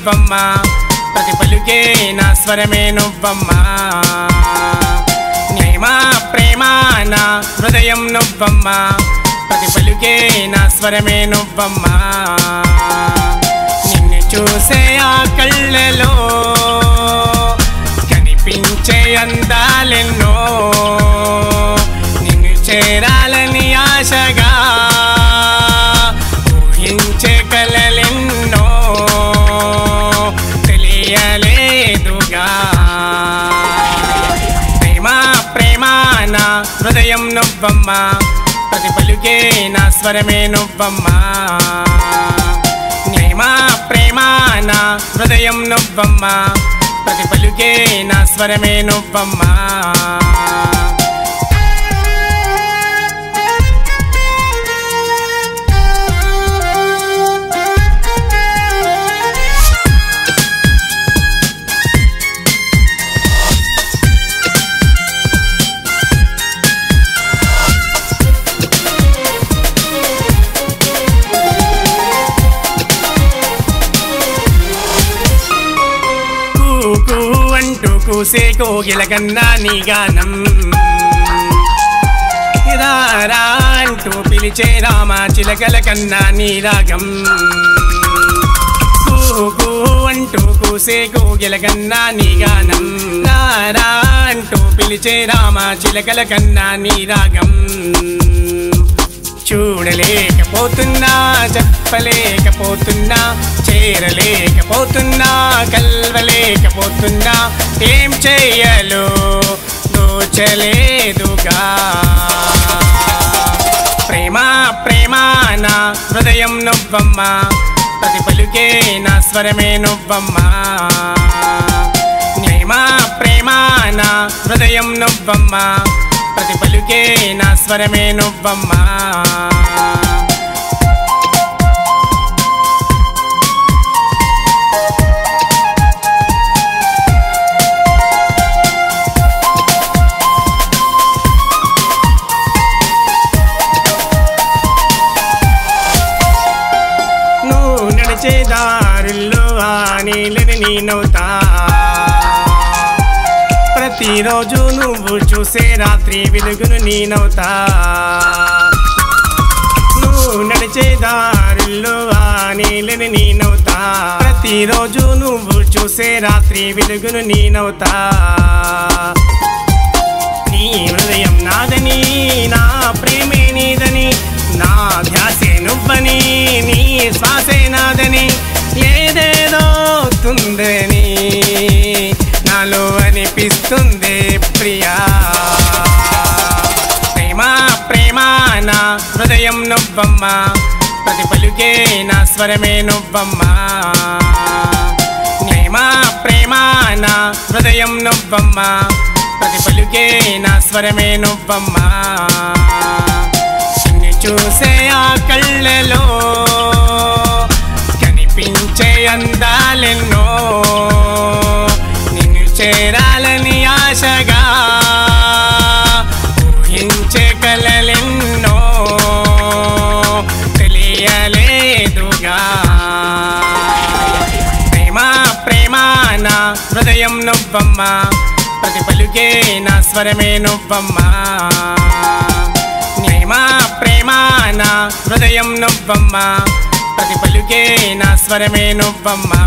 నువ్వమ్మా ప్రతి పలుకే నా స్వరమే నువ్వమ్మా న్యాయమా ప్రేమ నా హృదయం నువ్వమ్మా ప్రతి పలుకే నా స్వరమే నువ్వమ్మా నిన్ను చూసే ఆ కళ్ళలో కనిపించే అందాలెన్నో నిన్ను చేరాలని ఆశగా ఊహించే కలలెన్నో తెలియలేదుగా ప్రేమ నా హృదయం నువ్వమ్మా ప్రతి పలుకే నా స్వరమే నువ్వమ్మా న్యాయమా ప్రేమ నా హృదయం నువ్వమ్మా ప్రతి పలుకే నా స్వరమే నువ్వమ్మా అంటూ కూసే కోగిల కన్నా నీ గానం రారా అంటూ పిలిచే రామ చిలకల కన్నా నీ రాగం అంటూ కూసే కోగిల కన్నా నీ గానం రారా అంటూ పిలిచే రామ చిలకల కన్నా నీ రాగం చూడలేకపోతున్నా చెప్పలేకపోతున్నా చేరలేకపోతున్నా కల్వలేకపోతున్నా ఏం చెయ్యాలో దోచలేదుగా ప్రేమ ప్రేమ నా హృదయం నువ్వమ్మా ప్రతి పలుకే నా స్వరమే నువ్వమ్మా న్యాయమా ప్రేమ నా హృదయం నువ్వమ్మా ప్రతి పలుకే నా స్వరమే నువ్వమ్మా నువ్వు నడిచే దారుల్లో ఆ నీళ్ళని నేనవుతా ప్రతిరోజు నువ్వు చూసే రాత్రి వెలుగును నేనవుతా నువ్వు నడిచే దారుల్లో ఆ నీళ్ళని నేనవుతా ప్రతిరోజు నువ్వు చూసే రాత్రి వెలుగును నేనవుతా నీ హృదయం నాదని నా ప్రేమే నీదని నా ధ్యాసే నువ్వని నీ శ్వాసే నాదని ఏదేదో తుందని నాలో అనిపిస్తుంది ప్రియా ప్రేమ ప్రేమ నా హృదయం నువ్వమ్మా ప్రతి పలుకే నా స్వరమే నువ్వమ్మా న్యాయమా ప్రేమ నా హృదయం నువ్వమ్మా ప్రతి పలుకే నా స్వరమే నువ్వమ్మా నిన్ను చూసే ఆ కళ్ళలో కనిపించే అందాలెన్నో చేరాలని ఆశగా ఊహించే కలలెన్నో తెలియలేదుగా ప్రేమ ప్రేమ నా హృదయం నువ్వమ్మా ప్రతి పలుకే నా స్వరమే నువ్వమ్మా న్యాయమా ప్రేమ నా హృదయం నువ్వమ్మా ప్రతి పలుకే నా స్వరమే నువ్వమ్మా